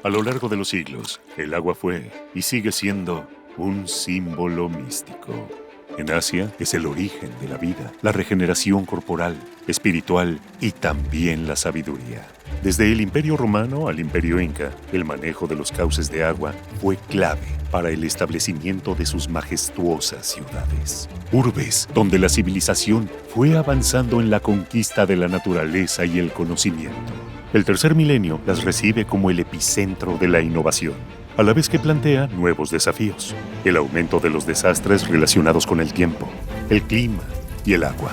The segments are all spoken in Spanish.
A lo largo de los siglos, el agua fue y sigue siendo un símbolo místico. En Asia es el origen de la vida, la regeneración corporal, espiritual y también la sabiduría. Desde el Imperio Romano al Imperio Inca, el manejo de los cauces de agua fue clave para el establecimiento de sus majestuosas ciudades. Urbes donde la civilización fue avanzando en la conquista de la naturaleza y el conocimiento. El tercer milenio las recibe como el epicentro de la innovación, a la vez que plantea nuevos desafíos: el aumento de los desastres relacionados con el tiempo, el clima y el agua.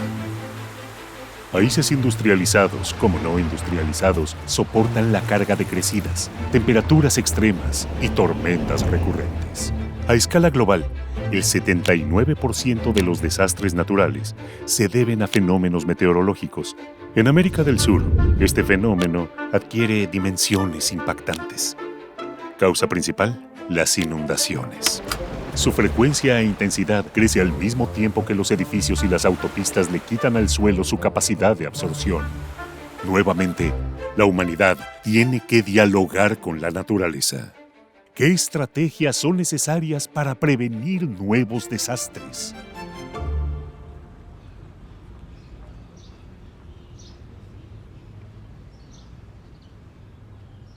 Países industrializados como no industrializados soportan la carga de crecidas, temperaturas extremas y tormentas recurrentes. A escala global, el 79% de los desastres naturales se deben a fenómenos meteorológicos. En América del Sur, este fenómeno adquiere dimensiones impactantes. Causa principal: las inundaciones. Su frecuencia e intensidad crece al mismo tiempo que los edificios y las autopistas le quitan al suelo su capacidad de absorción. Nuevamente, la humanidad tiene que dialogar con la naturaleza. ¿Qué estrategias son necesarias para prevenir nuevos desastres?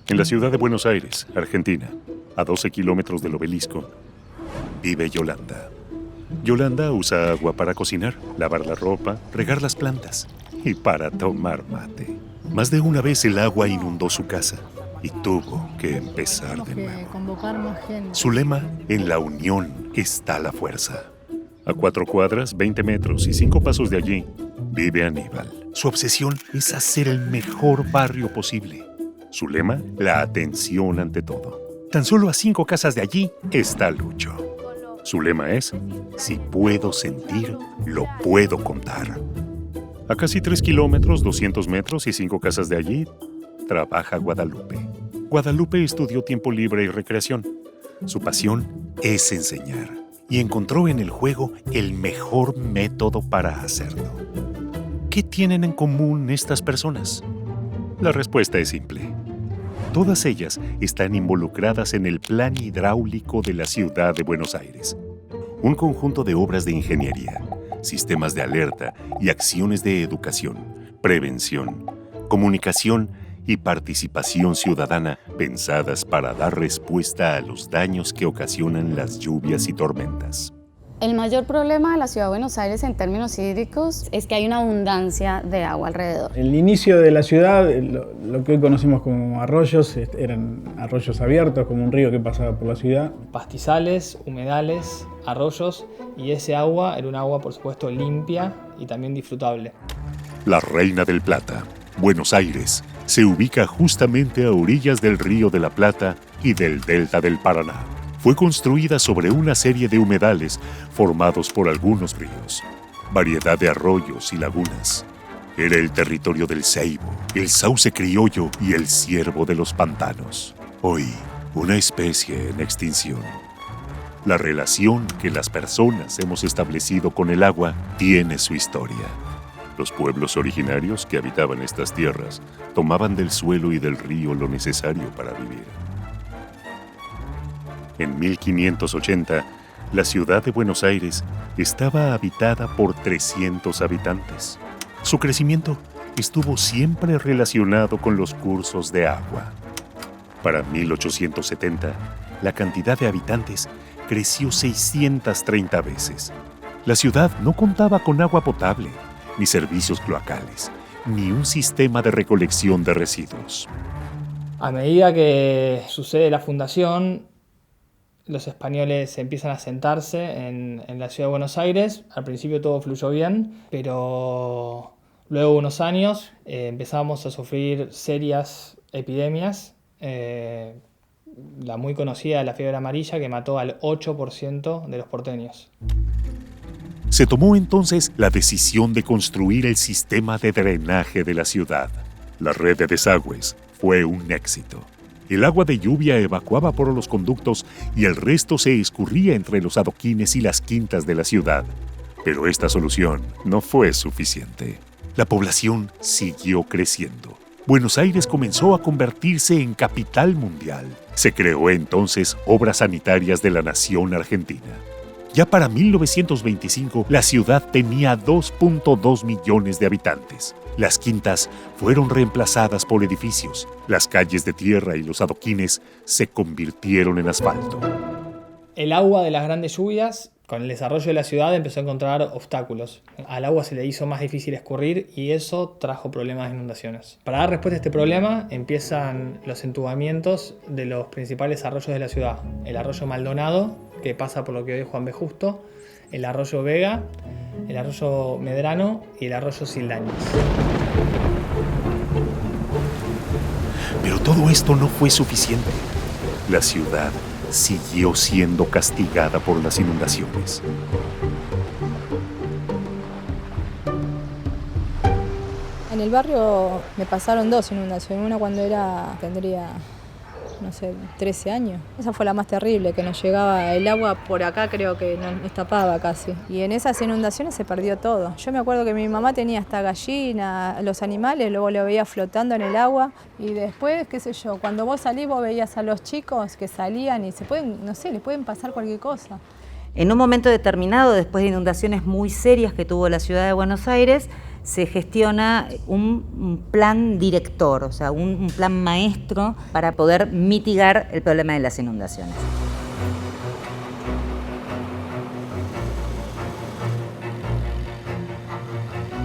En la ciudad de Buenos Aires, Argentina, a 12 kilómetros del obelisco, vive Yolanda. Yolanda usa agua para cocinar, lavar la ropa, regar las plantas y para tomar mate. Más de una vez el agua inundó su casa y tuvo que empezar de nuevo. Su lema: en la unión está la fuerza. A 4 cuadras, 20 metros y 5 pasos de allí, vive Aníbal. Su obsesión es hacer el mejor barrio posible. Su lema: la atención ante todo. Tan solo a 5 casas de allí está Lucho. Su lema es: si puedo sentir, lo puedo contar. A casi 3 kilómetros, 200 metros y 5 casas de allí, trabaja Guadalupe. Guadalupe estudió tiempo libre y recreación. Su pasión es enseñar y encontró en el juego el mejor método para hacerlo. ¿Qué tienen en común estas personas? La respuesta es simple. Todas ellas están involucradas en el Plan Hidráulico de la Ciudad de Buenos Aires, un conjunto de obras de ingeniería, sistemas de alerta y acciones de educación, prevención, comunicación y participación ciudadana pensadas para dar respuesta a los daños que ocasionan las lluvias y tormentas. El mayor problema de la Ciudad de Buenos Aires en términos hídricos es que hay una abundancia de agua alrededor. El inicio de la ciudad, lo que hoy conocemos como arroyos, eran arroyos abiertos, como un río que pasaba por la ciudad. Pastizales, humedales, arroyos, y ese agua era un agua, por supuesto, limpia y también disfrutable. La Reina del Plata, Buenos Aires, se ubica justamente a orillas del Río de la Plata y del Delta del Paraná. Fue construida sobre una serie de humedales formados por algunos ríos, variedad de arroyos y lagunas. Era el territorio del ceibo, el sauce criollo y el ciervo de los pantanos. Hoy, una especie en extinción. La relación que las personas hemos establecido con el agua tiene su historia. Los pueblos originarios que habitaban estas tierras tomaban del suelo y del río lo necesario para vivir. En 1580, la ciudad de Buenos Aires estaba habitada por 300 habitantes. Su crecimiento estuvo siempre relacionado con los cursos de agua. Para 1870, la cantidad de habitantes creció 630 veces. La ciudad no contaba con agua potable, ni servicios cloacales, ni un sistema de recolección de residuos. A medida que sucede la fundación, los españoles empiezan a asentarse en la ciudad de Buenos Aires. Al principio todo fluyó bien, pero luego de unos años empezamos a sufrir serias epidemias. La muy conocida, la fiebre amarilla, que mató al 8% de los porteños. Se tomó entonces la decisión de construir el sistema de drenaje de la ciudad. La red de desagües fue un éxito. El agua de lluvia evacuaba por los conductos y el resto se escurría entre los adoquines y las quintas de la ciudad. Pero esta solución no fue suficiente. La población siguió creciendo. Buenos Aires comenzó a convertirse en capital mundial. Se creó entonces Obras Sanitarias de la Nación Argentina. Ya para 1925, la ciudad tenía 2.2 millones de habitantes. Las quintas fueron reemplazadas por edificios. Las calles de tierra y los adoquines se convirtieron en asfalto. El agua de las grandes lluvias, con el desarrollo de la ciudad, empezó a encontrar obstáculos. Al agua se le hizo más difícil escurrir y eso trajo problemas de inundaciones. Para dar respuesta a este problema, empiezan los entubamientos de los principales arroyos de la ciudad. El arroyo Maldonado, que pasa por lo que hoy es Juan B. Justo, el arroyo Vega, el arroyo Medrano y el arroyo Sildañez. Pero todo esto no fue suficiente. La ciudad siguió siendo castigada por las inundaciones. En el barrio me pasaron 2 inundaciones, una cuando tendría, no sé, 13 años. Esa fue la más terrible, que nos llegaba el agua por acá, creo que nos tapaba casi. Y en esas inundaciones se perdió todo. Yo me acuerdo que mi mamá tenía hasta gallina, los animales, luego lo veía flotando en el agua. Y después, qué sé yo, cuando vos salís vos veías a los chicos que salían y les pueden pasar cualquier cosa. En un momento determinado, después de inundaciones muy serias que tuvo la ciudad de Buenos Aires, se gestiona un plan director, o sea, un plan maestro para poder mitigar el problema de las inundaciones.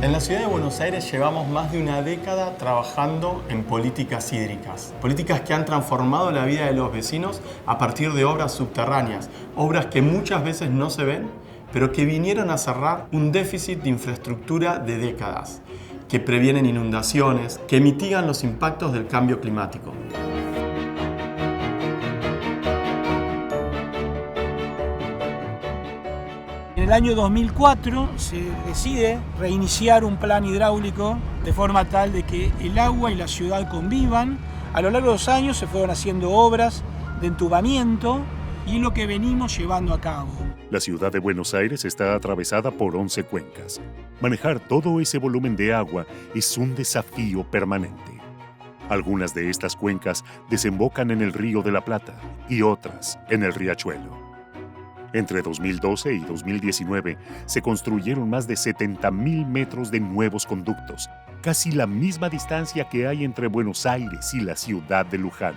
En la ciudad de Buenos Aires llevamos más de una década trabajando en políticas hídricas. Políticas que han transformado la vida de los vecinos a partir de obras subterráneas. Obras que muchas veces no se ven, pero que vinieron a cerrar un déficit de infraestructura de décadas. Que previenen inundaciones, que mitigan los impactos del cambio climático. En el año 2004 se decide reiniciar un plan hidráulico de forma tal de que el agua y la ciudad convivan. A lo largo de los años se fueron haciendo obras de entubamiento y lo que venimos llevando a cabo. La ciudad de Buenos Aires está atravesada por 11 cuencas. Manejar todo ese volumen de agua es un desafío permanente. Algunas de estas cuencas desembocan en el Río de la Plata y otras en el Riachuelo. Entre 2012 y 2019 se construyeron más de 70.000 metros de nuevos conductos, casi la misma distancia que hay entre Buenos Aires y la ciudad de Luján.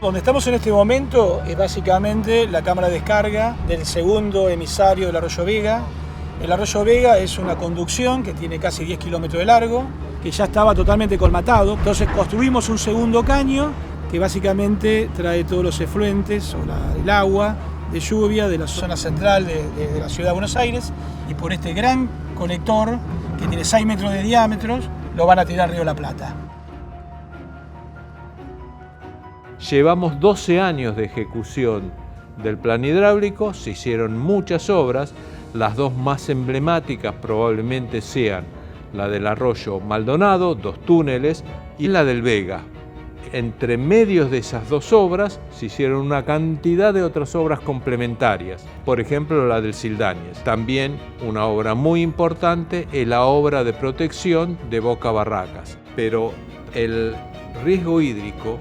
Donde estamos en este momento es básicamente la cámara de descarga del segundo emisario del arroyo Vega. El arroyo Vega es una conducción que tiene casi 10 kilómetros de largo, que ya estaba totalmente colmatado. Entonces construimos un segundo caño que básicamente trae todos los efluentes o el agua de lluvia de la zona central de la ciudad de Buenos Aires, y por este gran colector que tiene 6 metros de diámetro lo van a tirar al Río de la Plata. Llevamos 12 años de ejecución del plan hidráulico, se hicieron muchas obras, las dos más emblemáticas probablemente sean la del arroyo Maldonado, 2 túneles, y la del Vega. Entre medios de esas 2 obras se hicieron una cantidad de otras obras complementarias, por ejemplo la del Sildañez. También una obra muy importante es la obra de protección de Boca Barracas, pero el riesgo hídrico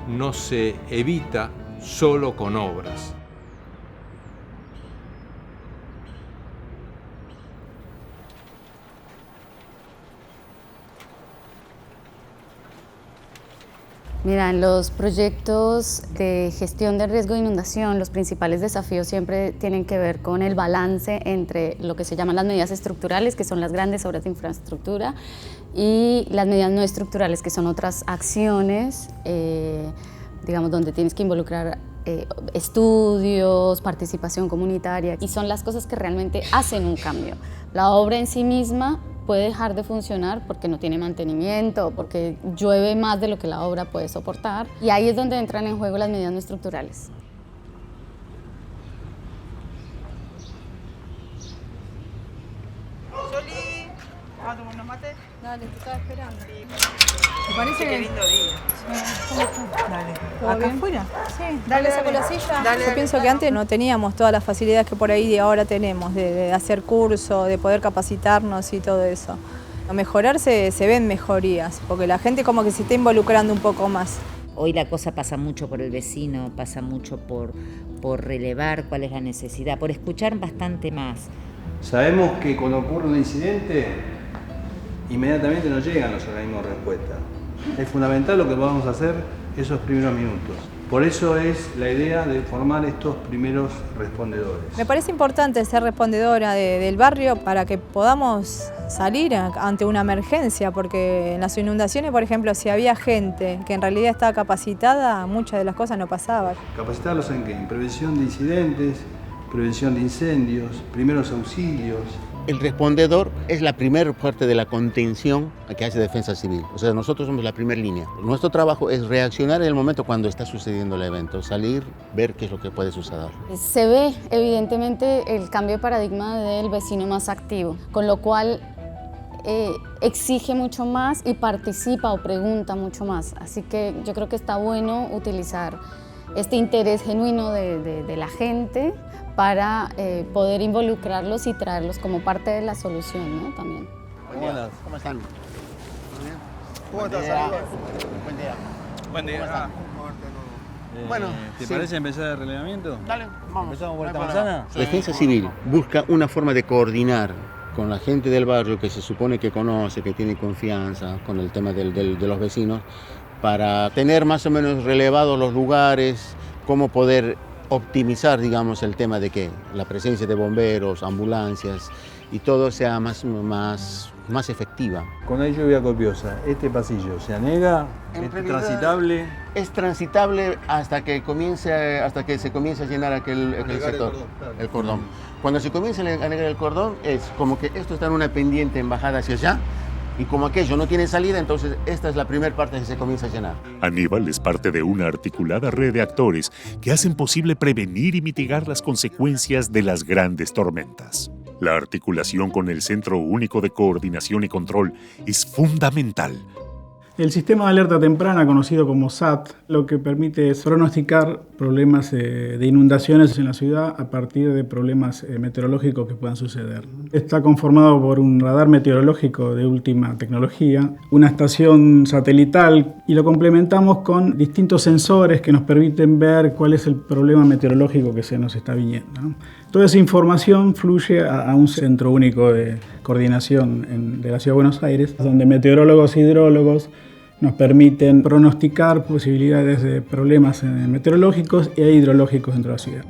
no se evita solo con obras. Mira, en los proyectos de gestión del riesgo de inundación, los principales desafíos siempre tienen que ver con el balance entre lo que se llaman las medidas estructurales, que son las grandes obras de infraestructura, y las medidas no estructurales, que son otras acciones, digamos, donde tienes que involucrar estudios, participación comunitaria, y son las cosas que realmente hacen un cambio. La obra en sí misma puede dejar de funcionar porque no tiene mantenimiento, porque llueve más de lo que la obra puede soportar, y ahí es donde entran en juego las medidas no estructurales. Soli, ¿vas a tomar unos mates? Dale, te estaba esperando. ¿Te parece? Qué lindo día. Dale. ¿Acá afuera? Sí, dale, saco la silla. Dale, yo pienso que antes no teníamos todas las facilidades que por ahí ahora tenemos, de hacer cursos, de poder capacitarnos y todo eso. A mejorarse se ven mejorías, porque la gente como que se está involucrando un poco más. Hoy la cosa pasa mucho por el vecino, pasa mucho por relevar cuál es la necesidad, por escuchar bastante más. Sabemos que cuando ocurre un incidente, inmediatamente nos llegan los organismos de respuesta. Es fundamental lo que podamos hacer esos primeros minutos. Por eso es la idea de formar estos primeros respondedores. Me parece importante ser respondedora del barrio para que podamos salir ante una emergencia, porque en las inundaciones, por ejemplo, si había gente que en realidad estaba capacitada, muchas de las cosas no pasaban. ¿Capacitarlos en qué? En prevención de incidentes, prevención de incendios, primeros auxilios. El respondedor es la primera parte de la contención que hace Defensa Civil. O sea, nosotros somos la primera línea. Nuestro trabajo es reaccionar en el momento cuando está sucediendo el evento, salir, ver qué es lo que puede suceder. Se ve evidentemente el cambio de paradigma del vecino más activo, con lo cual exige mucho más y participa o pregunta mucho más. Así que yo creo que está bueno utilizar este interés genuino de la gente para poder involucrarlos y traerlos como parte de la solución, ¿no? También. Hola, ¿cómo están? ¿Cómo estás? Buen día. Buen día. Bueno, ¿te parece empezar el relevamiento? Dale, vamos. ¿Empezamos por esta manzana? Defensa Civil busca una forma de coordinar con la gente del barrio que se supone que conoce, que tiene confianza con el tema de los vecinos, para tener más o menos relevados los lugares, cómo poder optimizar, digamos, el tema de que la presencia de bomberos, ambulancias y todo sea más efectiva. Cuando hay lluvia copiosa, ¿este pasillo se anega? ¿Es transitable? Es transitable hasta que se comience a llenar aquel sector, el cordón. Cuando se comienza a negar el cordón, es como que esto está en una pendiente en bajada hacia allá, y como aquello no tiene salida, entonces esta es la primera parte que se comienza a llenar. Aníbal es parte de una articulada red de actores que hacen posible prevenir y mitigar las consecuencias de las grandes tormentas. La articulación con el Centro Único de Coordinación y Control es fundamental. El sistema de alerta temprana, conocido como SAT, lo que permite es pronosticar problemas de inundaciones en la ciudad a partir de problemas meteorológicos que puedan suceder. Está conformado por un radar meteorológico de última tecnología, una estación satelital y lo complementamos con distintos sensores que nos permiten ver cuál es el problema meteorológico que se nos está viniendo, ¿no? Toda esa información fluye a un centro único de coordinación de la Ciudad de Buenos Aires, donde meteorólogos e hidrólogos nos permiten pronosticar posibilidades de problemas meteorológicos e hidrológicos dentro de la ciudad.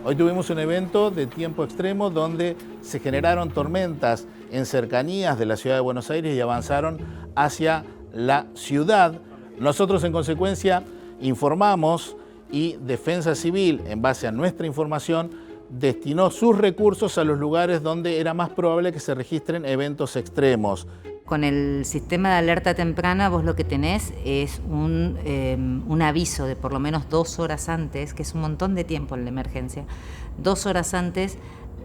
Hoy tuvimos un evento de tiempo extremo donde se generaron tormentas en cercanías de la ciudad de Buenos Aires y avanzaron hacia la ciudad. Nosotros, en consecuencia, informamos y Defensa Civil, en base a nuestra información, destinó sus recursos a los lugares donde era más probable que se registren eventos extremos. Con el sistema de alerta temprana vos lo que tenés es un aviso de por lo menos 2 horas antes, que es un montón de tiempo en la emergencia, 2 horas antes,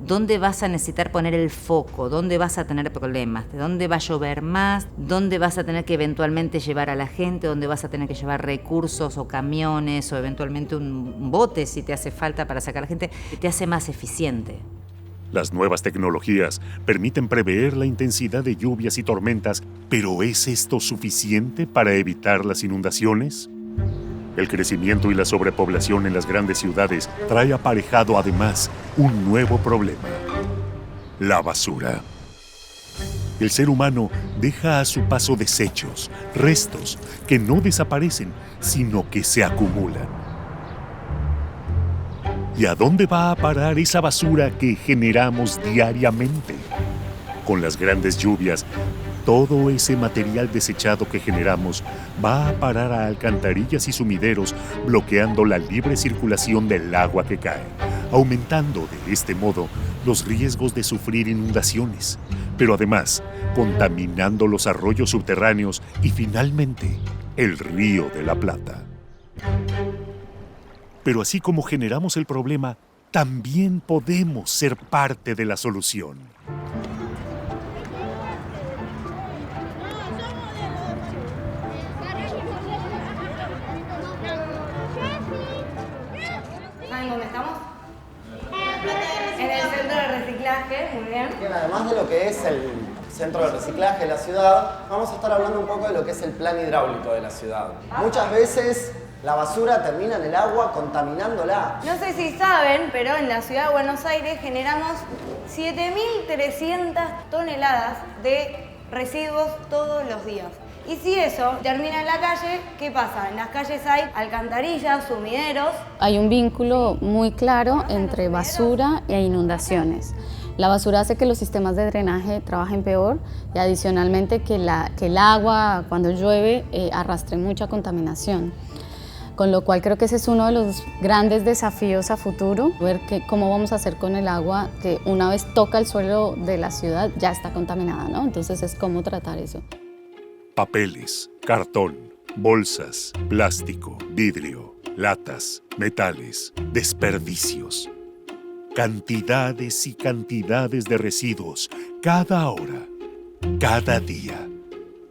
dónde vas a necesitar poner el foco, dónde vas a tener problemas, de dónde va a llover más, dónde vas a tener que eventualmente llevar a la gente, dónde vas a tener que llevar recursos o camiones o eventualmente un bote si te hace falta para sacar a la gente, te hace más eficiente. Las nuevas tecnologías permiten prever la intensidad de lluvias y tormentas, pero ¿es esto suficiente para evitar las inundaciones? El crecimiento y la sobrepoblación en las grandes ciudades trae aparejado además un nuevo problema: la basura. El ser humano deja a su paso desechos, restos, que no desaparecen, sino que se acumulan. ¿Y a dónde va a parar esa basura que generamos diariamente? Con las grandes lluvias, todo ese material desechado que generamos va a parar a alcantarillas y sumideros, bloqueando la libre circulación del agua que cae, aumentando de este modo los riesgos de sufrir inundaciones, pero además contaminando los arroyos subterráneos y finalmente el Río de la Plata. Pero así como generamos el problema, también podemos ser parte de la solución. dónde estamos? En el centro de reciclaje, muy bien. Bien, además de lo que es el centro de reciclaje de la ciudad, vamos a estar hablando un poco de lo que es el plan hidráulico de la ciudad. Muchas veces la basura termina en el agua contaminándola. No sé si saben, pero en la ciudad de Buenos Aires generamos 7.300 toneladas de residuos todos los días. Y si eso termina en la calle, ¿qué pasa? En las calles hay alcantarillas, sumideros. Hay un vínculo muy claro entre basura e inundaciones. La basura hace que los sistemas de drenaje trabajen peor y adicionalmente que el agua cuando llueve arrastre mucha contaminación. Con lo cual creo que ese es uno de los grandes desafíos a futuro, ver cómo vamos a hacer con el agua que una vez toca el suelo de la ciudad ya está contaminada, ¿no? Entonces es cómo tratar eso. Papeles, cartón, bolsas, plástico, vidrio, latas, metales, desperdicios. Cantidades y cantidades de residuos, cada hora, cada día,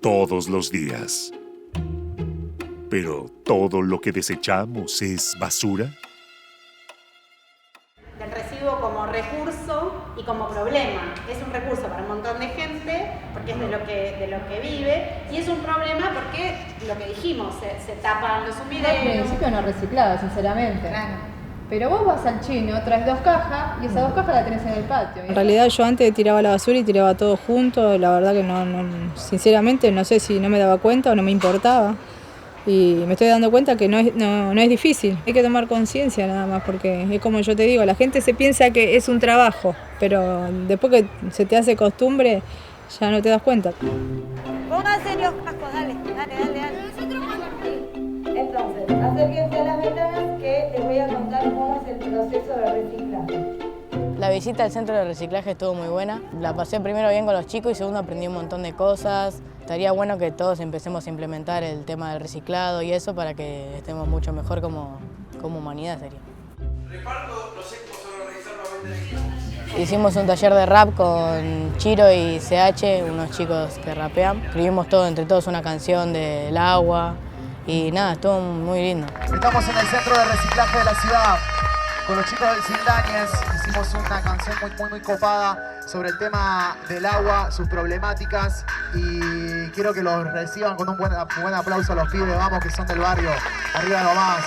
todos los días. Pero ¿todo lo que desechamos es basura? Del residuo como recurso y como problema. Es un recurso para un montón de gente, porque es de lo que vive, y es un problema porque, lo que dijimos, se tapan los sumideros. Al principio no reciclaba, sinceramente. Claro. Pero vos vas al chino, traes 2 cajas y esas 2 cajas las tenés en el patio. En realidad yo antes tiraba la basura y tiraba todo junto, la verdad que sinceramente no sé si no me daba cuenta o no me importaba. Y me estoy dando cuenta que no es difícil, hay que tomar conciencia nada más, porque es como yo te digo, la gente se piensa que es un trabajo, pero después que se te hace costumbre ya no te das cuenta. Pónganse los cascos, dale. Entonces, acérquense a las ventanas que les voy a contar cómo es el proceso de reciclaje. La visita al centro de reciclaje estuvo muy buena. La pasé primero bien con los chicos y segundo aprendí un montón de cosas. Estaría bueno que todos empecemos a implementar el tema del reciclado y eso para que estemos mucho mejor como humanidad sería. Hicimos un taller de rap con Chiro y CH, unos chicos que rapean. Escribimos todo, entre todos una canción del agua y nada, estuvo muy lindo. Estamos en el centro de reciclaje de la ciudad. Con los chicos del Sildañez hicimos una canción muy copada sobre el tema del agua, sus problemáticas, y quiero que los reciban con un buen aplauso a los pibes, vamos, que son del barrio. Arriba nomás.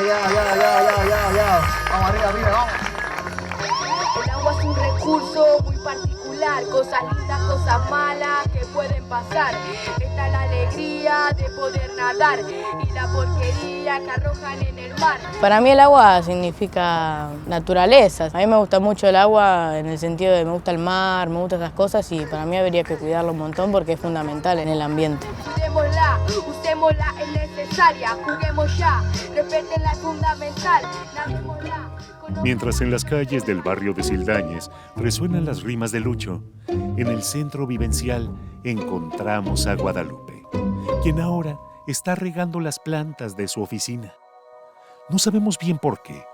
Ya. Vamos arriba, vamos. El agua es un recurso muy particular, cosas lindas, cosas malas que pueden pasar. Está la alegría de poder nadar y la porquería que arrojan en el mar. Para mí el agua significa naturaleza. A mí me gusta mucho el agua en el sentido de me gusta el mar, me gustan esas cosas y para mí habría que cuidarlo un montón porque es fundamental en el ambiente. Cuidémosla, usémosla, es necesaria, juguemos ya, respétenla, es fundamental, navémosla. Mientras en las calles del barrio de Sildañez resuenan las rimas de Lucho, en el centro vivencial encontramos a Guadalupe, quien ahora está regando las plantas de su oficina. No sabemos bien por qué,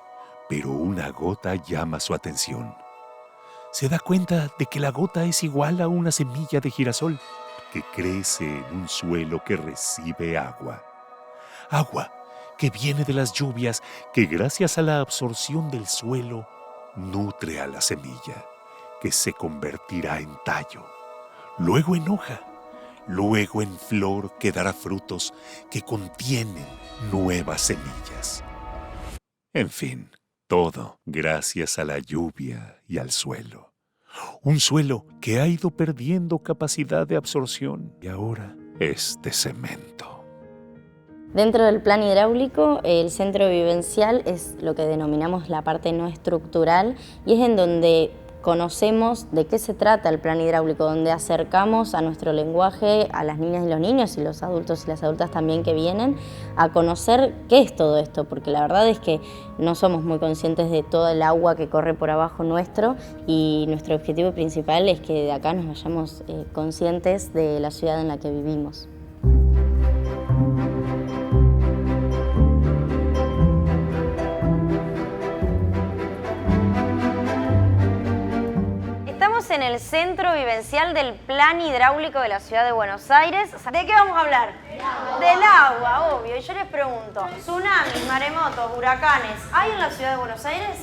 pero una gota llama su atención. Se da cuenta de que la gota es igual a una semilla de girasol que crece en un suelo que recibe agua. Agua que viene de las lluvias que gracias a la absorción del suelo nutre a la semilla, que se convertirá en tallo, luego en hoja, luego en flor que dará frutos que contienen nuevas semillas. En fin, todo gracias a la lluvia y al suelo. Un suelo que ha ido perdiendo capacidad de absorción y ahora es de cemento. Dentro del plan hidráulico, el centro vivencial es lo que denominamos la parte no estructural y es en donde conocemos de qué se trata el plan hidráulico, donde acercamos a nuestro lenguaje a las niñas y los niños y los adultos y las adultas también que vienen a conocer qué es todo esto, porque la verdad es que no somos muy conscientes de toda el agua que corre por abajo nuestro y nuestro objetivo principal es que de acá nos vayamos conscientes de la ciudad en la que vivimos. En el centro vivencial del plan hidráulico de la ciudad de Buenos Aires. ¿De qué vamos a hablar? Del agua, obvio. Y yo les pregunto, tsunamis, maremotos, huracanes, ¿hay en la ciudad de Buenos Aires?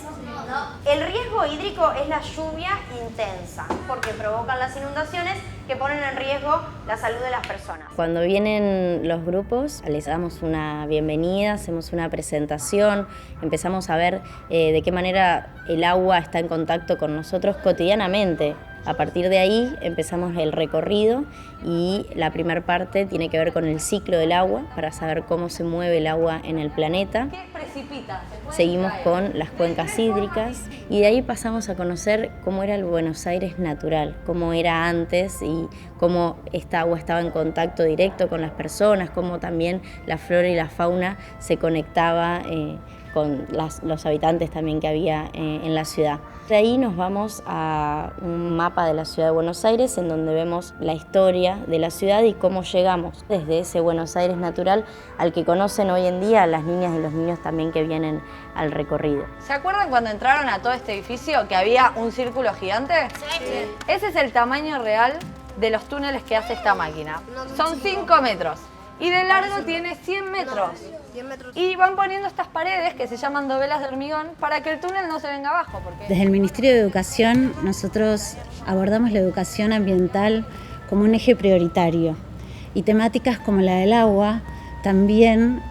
No. El riesgo hídrico es la lluvia intensa, porque provocan las inundaciones que ponen en riesgo la salud de las personas. Cuando vienen los grupos, les damos una bienvenida, hacemos una presentación, empezamos a ver de qué manera el agua está en contacto con nosotros cotidianamente. A partir de ahí empezamos el recorrido y la primera parte tiene que ver con el ciclo del agua para saber cómo se mueve el agua en el planeta. ¿Qué precipita? Seguimos con las cuencas hídricas y de ahí pasamos a conocer cómo era el Buenos Aires natural, cómo era antes y cómo esta agua estaba en contacto directo con las personas, cómo también la flora y la fauna se conectaba con los habitantes también que había en la ciudad. De ahí nos vamos a un mapa de la ciudad de Buenos Aires en donde vemos la historia de la ciudad y cómo llegamos desde ese Buenos Aires natural al que conocen hoy en día las niñas y los niños también que vienen al recorrido. ¿Se acuerdan cuando entraron a todo este edificio que había un círculo gigante? Sí. Ese es el tamaño real de los túneles que hace esta máquina. Son 5 metros y de largo tiene 100 metros. Y van poniendo estas paredes que se llaman dovelas de hormigón para que el túnel no se venga abajo. Desde el Ministerio de Educación nosotros abordamos la educación ambiental como un eje prioritario y temáticas como la del agua también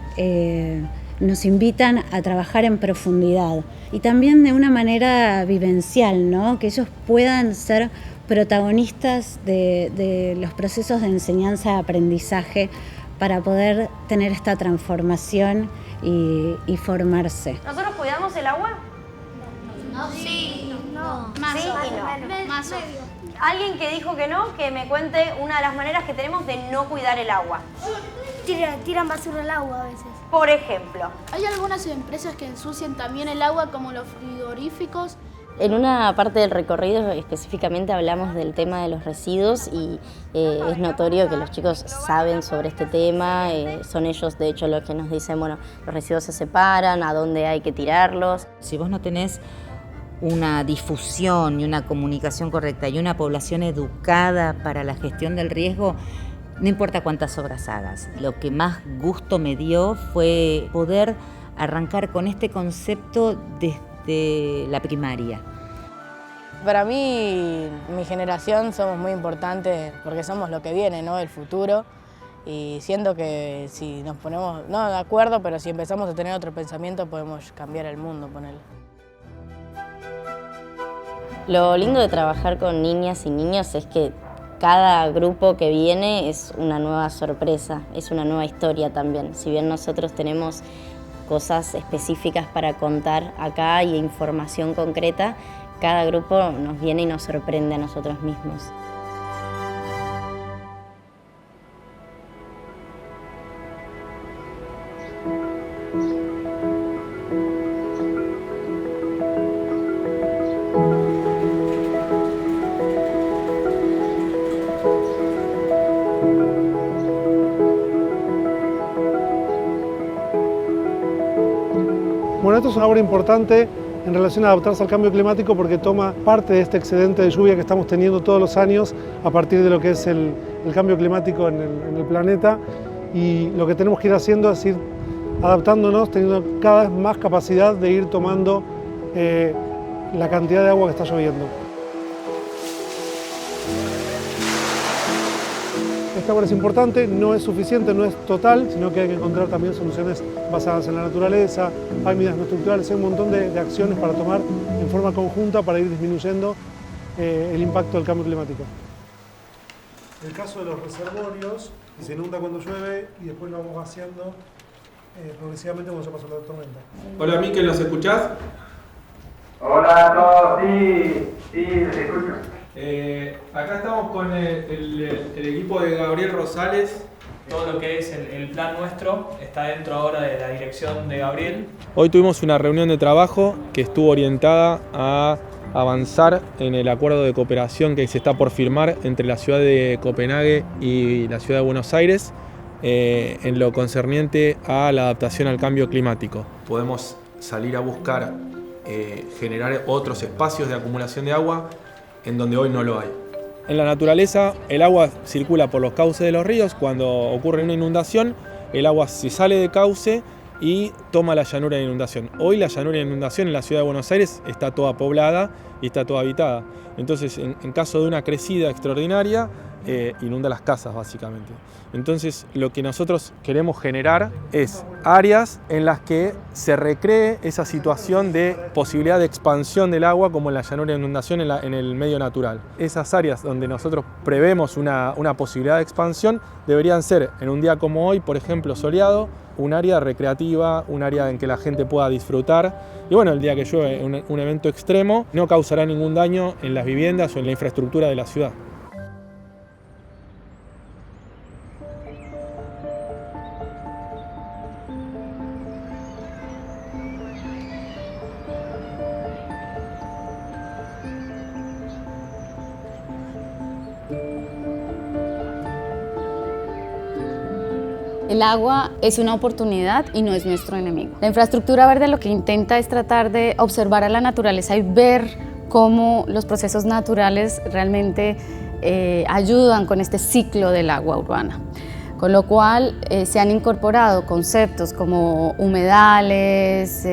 nos invitan a trabajar en profundidad y también de una manera vivencial, ¿no? Que ellos puedan ser protagonistas de los procesos de enseñanza-aprendizaje para poder tener esta transformación y formarse. ¿Nosotros cuidamos el agua? No. Sí. No. Más ¿Sí o y no? Más. Alguien que dijo que no, que me cuente una de las maneras que tenemos de no cuidar el agua. Tiran basura al agua a veces. Por ejemplo. Hay algunas empresas que ensucian también el agua, como los frigoríficos. En una parte del recorrido específicamente hablamos del tema de los residuos y es notorio que los chicos saben sobre este tema, son ellos de hecho los que nos dicen, bueno, los residuos se separan, a dónde hay que tirarlos. Si vos no tenés una difusión y una comunicación correcta y una población educada para la gestión del riesgo, no importa cuántas obras hagas. Lo que más gusto me dio fue poder arrancar con este concepto desde la primaria. Para mí, mi generación somos muy importantes porque somos lo que viene, ¿no? El futuro. Y siento que si nos ponemos, no de acuerdo, pero si empezamos a tener otro pensamiento podemos cambiar el mundo, ponerlo. Lo lindo de trabajar con niñas y niños es que cada grupo que viene es una nueva sorpresa, es una nueva historia también. Si bien nosotros tenemos cosas específicas para contar acá y información concreta, cada grupo nos viene y nos sorprende a nosotros mismos. Bueno, esto es una obra importante en relación a adaptarse al cambio climático porque toma parte de este excedente de lluvia que estamos teniendo todos los años a partir de lo que es el cambio climático en el planeta, y lo que tenemos que ir haciendo es ir adaptándonos, teniendo cada vez más capacidad de ir tomando la cantidad de agua que está lloviendo. Esta obra es importante, no es suficiente, no es total, sino que hay que encontrar también soluciones basadas en la naturaleza, hay medidas no estructurales, hay un montón de acciones para tomar en forma conjunta para ir disminuyendo el impacto del cambio climático. El caso de los reservorios, que se inunda cuando llueve y después lo vamos vaciando progresivamente cuando ya pasó la tormenta. Hola Miquel, ¿los escuchás? Hola a todos, sí, se escucha. Acá estamos con el equipo de Gabriel Rosales. Todo lo que es el plan nuestro está dentro ahora de la dirección de Gabriel. Hoy tuvimos una reunión de trabajo que estuvo orientada a avanzar en el acuerdo de cooperación que se está por firmar entre la ciudad de Copenhague y la ciudad de Buenos Aires en lo concerniente a la adaptación al cambio climático. Podemos salir a buscar generar otros espacios de acumulación de agua en donde hoy no lo hay. En la naturaleza el agua circula por los cauces de los ríos. Cuando ocurre una inundación, el agua se sale de cauce y toma la llanura de inundación. Hoy la llanura de inundación en la ciudad de Buenos Aires está toda poblada y está toda habitada. Entonces, en caso de una crecida extraordinaria, inunda las casas básicamente. Entonces, lo que nosotros queremos generar es áreas en las que se recree esa situación de posibilidad de expansión del agua como en la llanura de inundación en el medio natural. Esas áreas donde nosotros prevemos una posibilidad de expansión deberían ser, en un día como hoy, por ejemplo, soleado, un área recreativa, un área en que la gente pueda disfrutar. Y bueno, el día que llueve un evento extremo no causará ningún daño en las viviendas o en la infraestructura de la ciudad. El agua es una oportunidad y no es nuestro enemigo. La infraestructura verde lo que intenta es tratar de observar a la naturaleza y ver cómo los procesos naturales realmente ayudan con este ciclo del agua urbana. Con lo cual se han incorporado conceptos como humedales,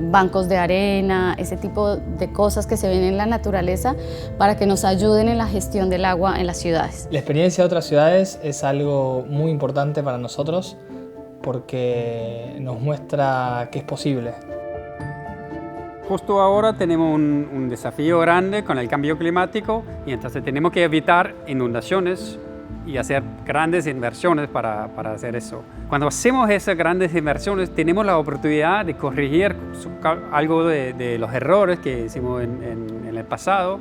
bancos de arena, ese tipo de cosas que se ven en la naturaleza para que nos ayuden en la gestión del agua en las ciudades. La experiencia de otras ciudades es algo muy importante para nosotros porque nos muestra que es posible. Justo ahora tenemos un desafío grande con el cambio climático y entonces tenemos que evitar inundaciones y hacer grandes inversiones para hacer eso. Cuando hacemos esas grandes inversiones tenemos la oportunidad de corregir algo de los errores que hicimos en el pasado.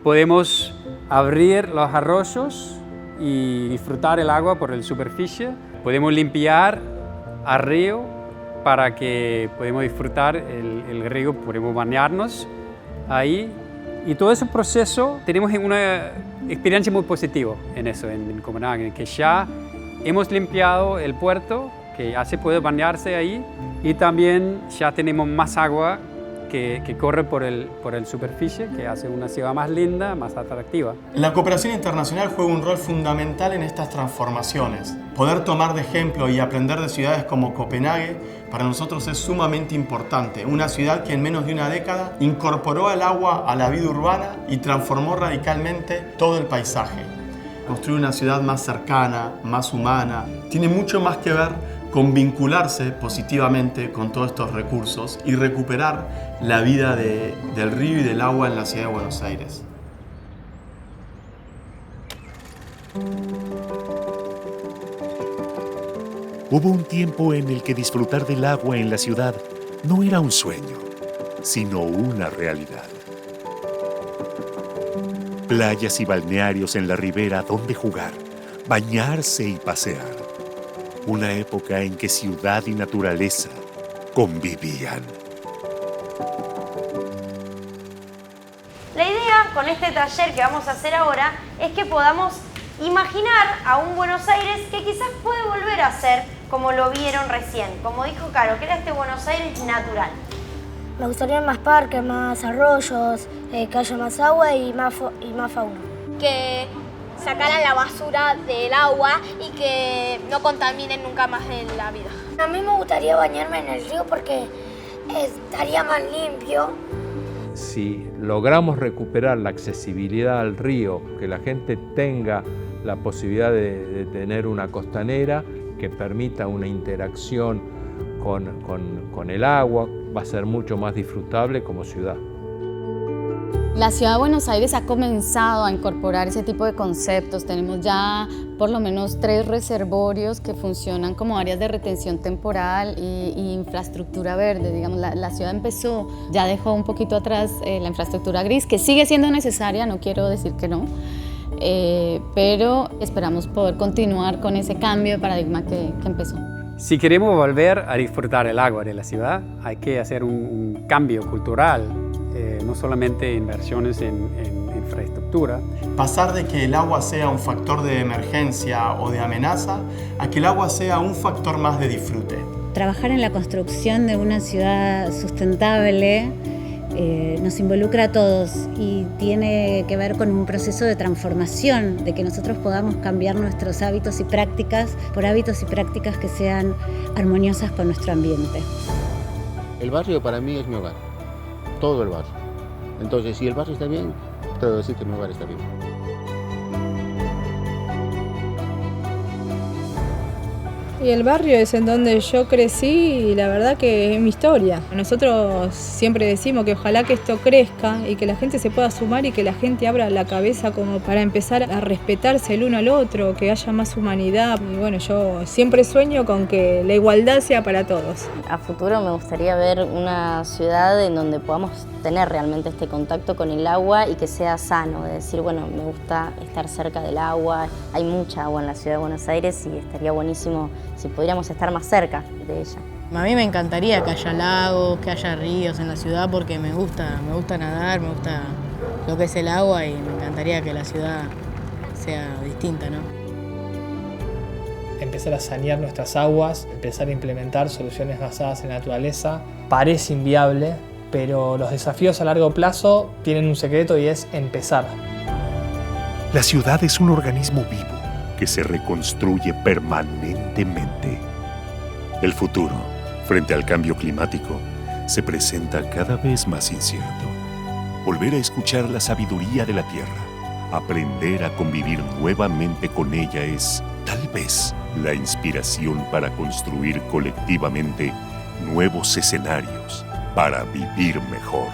Podemos abrir los arroyos y disfrutar el agua por la superficie. Podemos limpiar al río para que podamos disfrutar el río, podemos bañarnos ahí. Y todo ese proceso tenemos una experiencia muy positiva en eso, en Copenhague, que ya hemos limpiado el puerto, que ya se puede bañarse ahí, y también ya tenemos más agua que corre por el superficie, que hace una ciudad más linda, más atractiva. La cooperación internacional juega un rol fundamental en estas transformaciones. Poder tomar de ejemplo y aprender de ciudades como Copenhague para nosotros es sumamente importante. Una ciudad que en menos de una década incorporó el agua a la vida urbana y transformó radicalmente todo el paisaje. Construir una ciudad más cercana, más humana, tiene mucho más que ver con vincularse positivamente con todos estos recursos y recuperar la vida del río y del agua en la ciudad de Buenos Aires. Hubo un tiempo en el que disfrutar del agua en la ciudad no era un sueño, sino una realidad. Playas y balnearios en la ribera donde jugar, bañarse y pasear. Una época en que ciudad y naturaleza convivían. La idea con este taller que vamos a hacer ahora es que podamos imaginar a un Buenos Aires que quizás puede volver a ser como lo vieron recién, como dijo Caro, que era este Buenos Aires natural. Me gustaría más parques, más arroyos, que haya más agua y más fauna. Que sacaran la basura del agua y que no contaminen nunca más en la vida. A mí me gustaría bañarme en el río porque estaría más limpio. Si logramos recuperar la accesibilidad al río, que la gente tenga la posibilidad de tener una costanera que permita una interacción con el agua, va a ser mucho más disfrutable como ciudad. La ciudad de Buenos Aires ha comenzado a incorporar ese tipo de conceptos. Tenemos ya por lo menos 3 reservorios que funcionan como áreas de retención temporal y infraestructura verde. Digamos, la ciudad empezó, ya dejó un poquito atrás la infraestructura gris, que sigue siendo necesaria, no quiero decir que no, pero esperamos poder continuar con ese cambio de paradigma que empezó. Si queremos volver a disfrutar el agua de la ciudad, hay que hacer un cambio cultural. No solamente inversiones en infraestructura. Pasar de que el agua sea un factor de emergencia o de amenaza a que el agua sea un factor más de disfrute. Trabajar en la construcción de una ciudad sustentable nos involucra a todos y tiene que ver con un proceso de transformación, de que nosotros podamos cambiar nuestros hábitos y prácticas por hábitos y prácticas que sean armoniosas con nuestro ambiente. El barrio para mí es mi hogar, todo el barrio. Entonces, si el barrio está bien, puedo decir que mi hogar está bien. Y el barrio es en donde yo crecí y la verdad que es mi historia. Nosotros siempre decimos que ojalá que esto crezca y que la gente se pueda sumar y que la gente abra la cabeza como para empezar a respetarse el uno al otro, que haya más humanidad. Y bueno, yo siempre sueño con que la igualdad sea para todos. A futuro me gustaría ver una ciudad en donde podamos tener realmente este contacto con el agua y que sea sano, de decir, bueno, me gusta estar cerca del agua, hay mucha agua en la ciudad de Buenos Aires y estaría buenísimo si podríamos estar más cerca de ella. A mí me encantaría que haya lagos, que haya ríos en la ciudad porque me gusta nadar, me gusta lo que es el agua y me encantaría que la ciudad sea distinta, ¿no? Empezar a sanear nuestras aguas, empezar a implementar soluciones basadas en la naturaleza, parece inviable, pero los desafíos a largo plazo tienen un secreto y es empezar. La ciudad es un organismo vivo que se reconstruye permanentemente. El futuro, frente al cambio climático, se presenta cada vez más incierto. Volver a escuchar la sabiduría de la tierra, aprender a convivir nuevamente con ella es, tal vez, la inspiración para construir colectivamente nuevos escenarios para vivir mejor.